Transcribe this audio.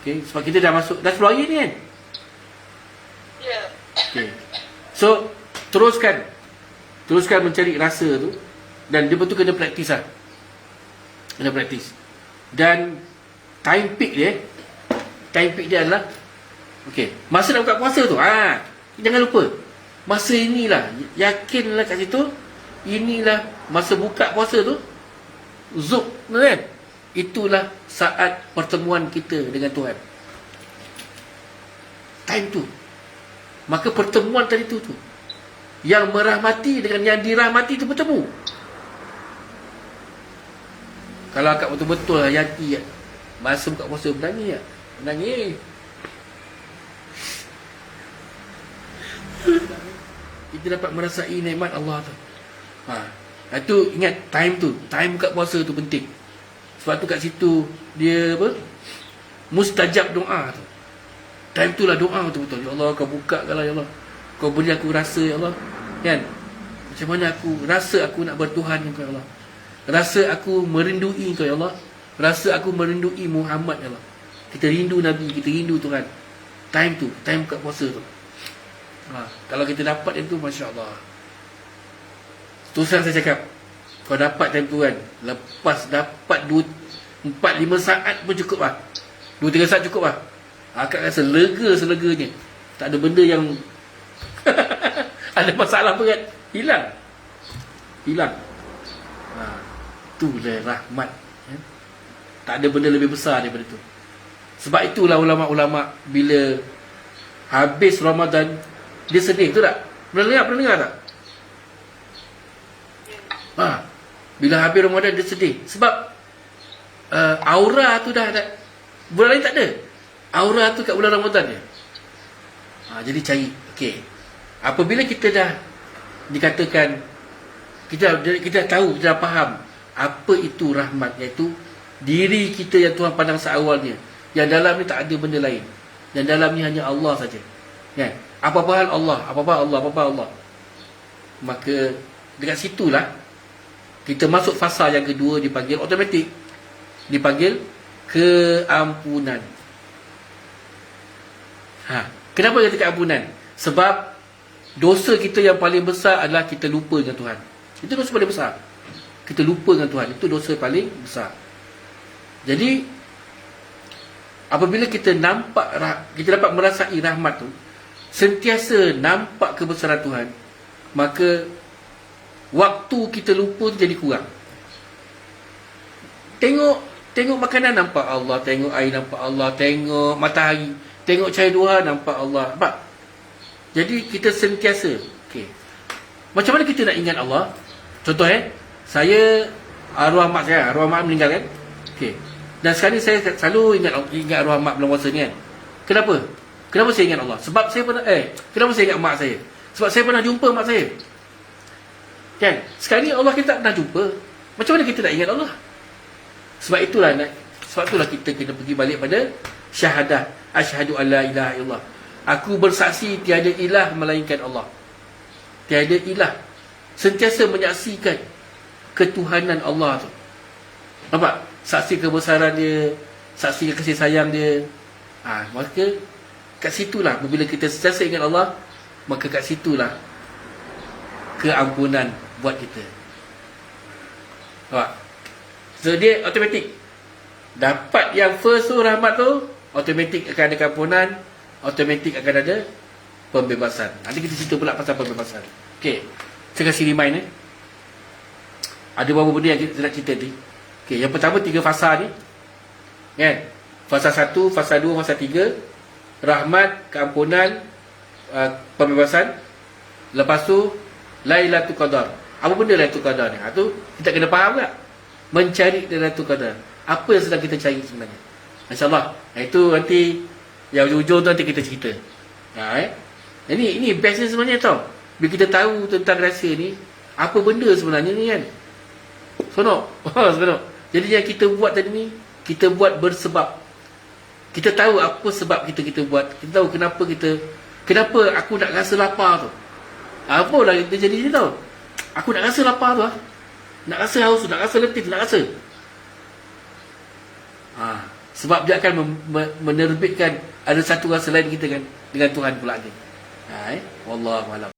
Okay, sebab kita dah masuk, dah 10 hari ni kan. Ya. Okay. So, teruskan mencari rasa tu. Dan dia betul kena praktis lah. Kena praktis. Dan time peak dia adalah masa nak buka puasa tu, jangan lupa masa inilah, yakinlah kat situ, inilah masa buka puasa tu, zuk kan, itulah saat pertemuan kita dengan Tuhan. Time tu, maka pertemuan tadi tu yang merahmati dengan yang dirahmati tu bertemu. Kalau akak betul-betul hayati masa buka puasa, menangis. Kita dapat merasai nikmat Allah tu. Itu ingat, time buka puasa tu penting. Sebab tu kat situ dia mustajab doa tu. Time tu lah doa tu betul. Ya Allah, kau bukakanlah ya Allah. Kau beri aku rasa ya Allah. Kan? Macam mana aku rasa aku nak bertuhan dengan kau ya Allah. Rasa aku merindui kau ya Allah. Rasa aku merindui Muhammad ya Allah. Kita rindu Nabi, kita rindu Tuhan. Time buka puasa tu. Kalau kita dapat itu, Masya Allah. Terusan saya cakap, kau dapat time tu kan, lepas dapat 4-5 saat pun cukup lah. 2-3 saat cukup lah. Akak rasa lega seleganya. Tak ada benda yang ada masalah pun kan. Hilang. Itulah rahmat. Tak ada benda lebih besar daripada itu. Sebab itulah ulama-ulama bila habis Ramadan, dia sedih, betul tak? Pernah dengar tak? Bila habis Ramadan dia sedih. Sebab aura tu dah tak, bulan lain tak ada. Aura tu kat bulan Ramadan dia. Jadi cari. Apabila kita dah dikatakan, kita tahu, kita dah faham apa itu rahmat, iaitu diri kita yang Tuhan pandang seawalnya, yang dalam ni tak ada benda lain, yang dalam ni hanya Allah saja. Kan? Apa-apa hal Allah, apa-apa Allah. Maka dekat situlah kita masuk fasa yang kedua, dipanggil automatik, dipanggil keampunan. Kenapa dia kata ampunan? Sebab dosa kita yang paling besar adalah kita lupa dengan Tuhan. Itu dosa paling besar. Kita lupa dengan Tuhan, itu dosa paling besar. Jadi apabila kita nampak, kita dapat merasai rahmat tu, sentiasa nampak kebesaran Tuhan, maka waktu kita lupa tu jadi kurang. Tengok makanan nampak Allah, tengok air nampak Allah, tengok matahari, tengok cahaya duha nampak Allah. Nampak? Jadi kita sentiasa macam mana kita nak ingat Allah? Contoh saya arwah mak meninggal kan. Dan sekarang ni saya selalu ingat arwah mak belum puasa ni kan. Kenapa saya ingat Allah? Sebab saya pernah kenapa saya ingat mak saya? Sebab saya pernah jumpa mak saya. Kan? Sekarang ni Allah kita tak pernah jumpa. Macam mana kita nak ingat Allah? Sebab itulah kita kena pergi balik pada syahadah. Asyhadu alla ilaha illallah. Aku bersaksi tiada ilah melainkan Allah. Tiada ilah. Sentiasa menyaksikan ketuhanan Allah tu. Nampak? Saksi kebesaran dia, saksi kasih sayang dia. Maka kat situlah, bila kita sentiasa ingat Allah, maka kat situlah keampunan buat kita. Nampak? So dia automatik. Dapat yang first tu, rahmat tu, automatik akan ada keampunan, automatik akan ada pembebasan. Nanti kita cerita pula pasal pembebasan. Saya kasih remind ada beberapa benda yang kita nak cerita ni. Yang pertama 3 fasa ni kan? Fasa 1, fasa 2, fasa 3. Rahmat, keampunan, pembebasan. Lepas tu Lailatul Qadar. Apa benda Lailatul Qadar ni? Tu kita kena faham tak? Mencari Lailatul Qadar. Apa yang sedang kita cari sebenarnya? InsyaAllah. Itu nanti yang ujung-ujung tu nanti kita cerita. Ini bestnya sebenarnya tau. Bila kita tahu tentang rahsia ni, apa benda sebenarnya ni kan? Sonok. Sonok. Jadi yang kita buat tadi ni, kita buat bersebab. Kita tahu apa sebab kita buat. Kita tahu kenapa aku nak rasa lapar tu. Apalah kita jadi ni tau. Aku nak rasa lapar tu Nak rasa haus, nak rasa letih, nak rasa. Sebab dia akan menerbitkan ada satu rasa lain kita kan dengan Tuhan pula ni. Wallahu a'lam.